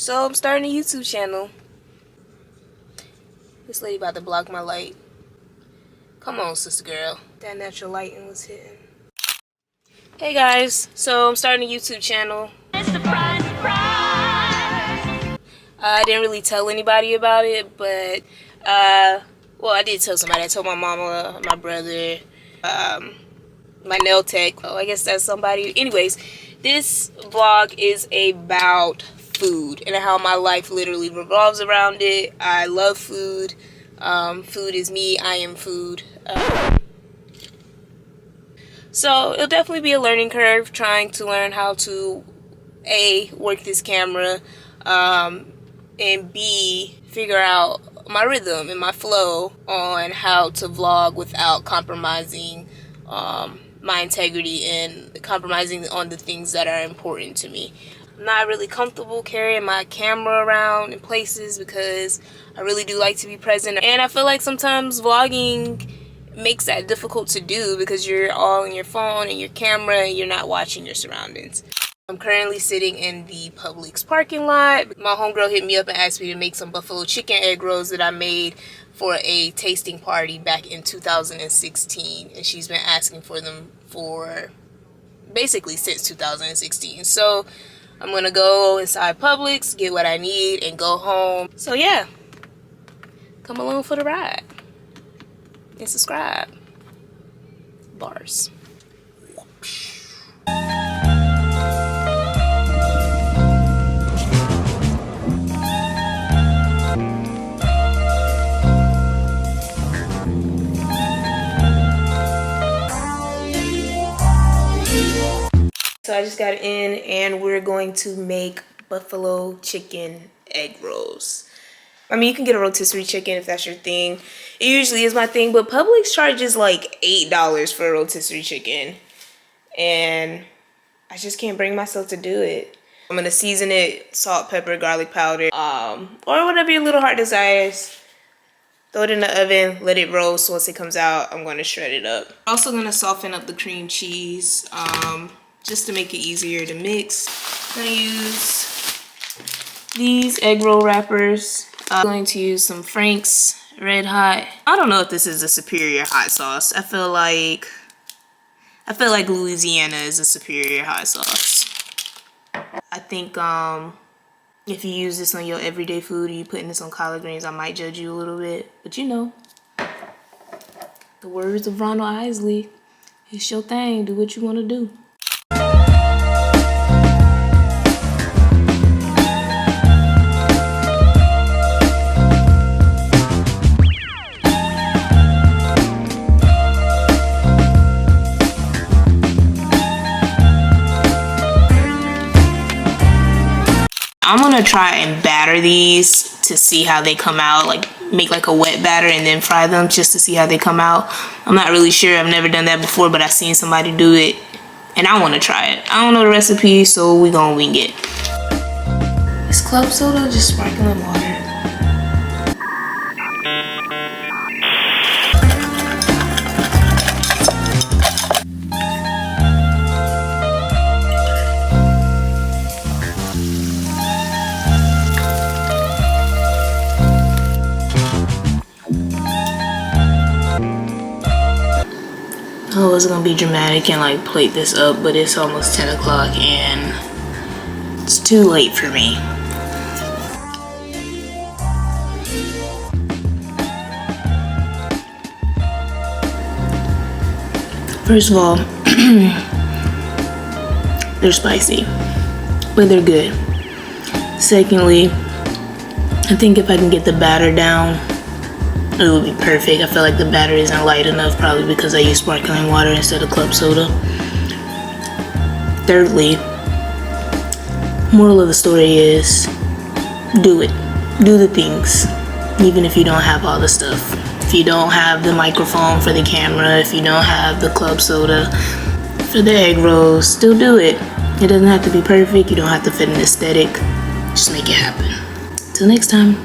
So I'm starting a YouTube channel. This lady about to block my light. Come on, sister girl. That natural lighting was hitting. Hey guys, so I'm starting a YouTube channel. Surprise, surprise. I didn't really tell anybody about it, but well, I did tell somebody. I told my mama, my brother, my nail tech. Oh, I guess that's somebody. Anyways, this vlog is about food and how my life literally revolves around it. I love food. Food is me. I am food. So it'll definitely be a learning curve trying to learn how to A, work this camera, and B, figure out my rhythm and my flow on how to vlog without compromising my integrity and compromising on the things that are important to me. I'm not really comfortable carrying my camera around in places because I really do like to be present, and I feel like sometimes vlogging makes that difficult to do because you're all on your phone and your camera and you're not watching your surroundings. I'm currently sitting in the Publix parking lot. My homegirl hit me up and asked me to make some buffalo chicken egg rolls that I made for a tasting party back in 2016, and she's been asking for them for basically since 2016. So I'm gonna go inside Publix, get what I need, and go home. So yeah, come along for the ride and subscribe. Bars. So I just got in and we're going to make buffalo chicken egg rolls. I mean, you can get a rotisserie chicken if that's your thing. It usually is my thing, but Publix charges like $8 for a rotisserie chicken. And I just can't bring myself to do it. I'm gonna season it, salt, pepper, garlic powder, or whatever your little heart desires. Throw it in the oven, let it roast. Once it comes out, I'm gonna shred it up. Also gonna soften up the cream cheese, just to make it easier to mix. I'm gonna use these Eggroll Wrappers. I'm going to use some Frank's Red Hot. I don't know if this is a superior hot sauce. I feel like Louisiana is a superior hot sauce. I think if you use this on your everyday food or you putting this on collard greens, I might judge you a little bit. But you know, the words of Ronald Isley, it's your thing, do what you want to do. I'm gonna try and batter these to see how they come out, like make like a wet batter and then fry them just to see how they come out. I'm not really sure, I've never done that before, but I've seen somebody do it and I want to try it. I don't know the recipe, so we gonna wing it. Is club soda or just sparkling water? I was gonna be dramatic and like plate this up, but it's almost 10 o'clock and it's too late for me. First of all, they're spicy, but they're good. Secondly, I think if I can get the batter down, it would be perfect. I feel like the batter isn't light enough, probably because I use sparkling water instead of club soda. Thirdly, moral of the story is do it. Do the things, even if you don't have all the stuff. If you don't have the microphone for the camera, if you don't have the club soda for the egg rolls, still do it. It doesn't have to be perfect. You don't have to fit an aesthetic. Just make it happen. Till next time.